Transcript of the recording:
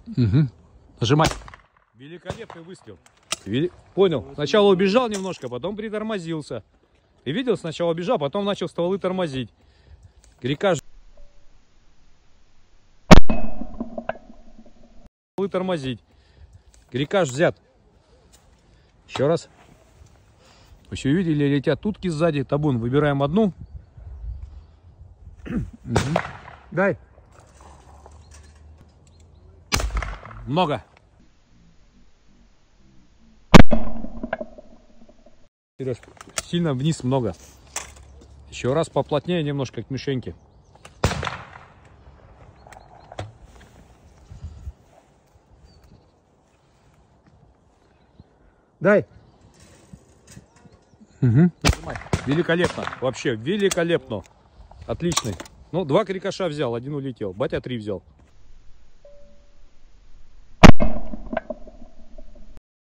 Угу. Нажимай. Великолепный выстрел. Понял. Сначала убежал немножко, потом притормозился. Ты видел? Сначала убежал, потом начал стволы тормозить. Река тормозить. Рекаш взят. Еще раз. Еще видели, летят утки сзади. Табун. Выбираем одну. Дай. Много. Сереж, сильно вниз много. Еще раз поплотнее немножко к мишеньке. Дай. Угу. Великолепно. Вообще великолепно. Отличный. Ну, 2 крикоша взял, 1 улетел. Батя 3 взял.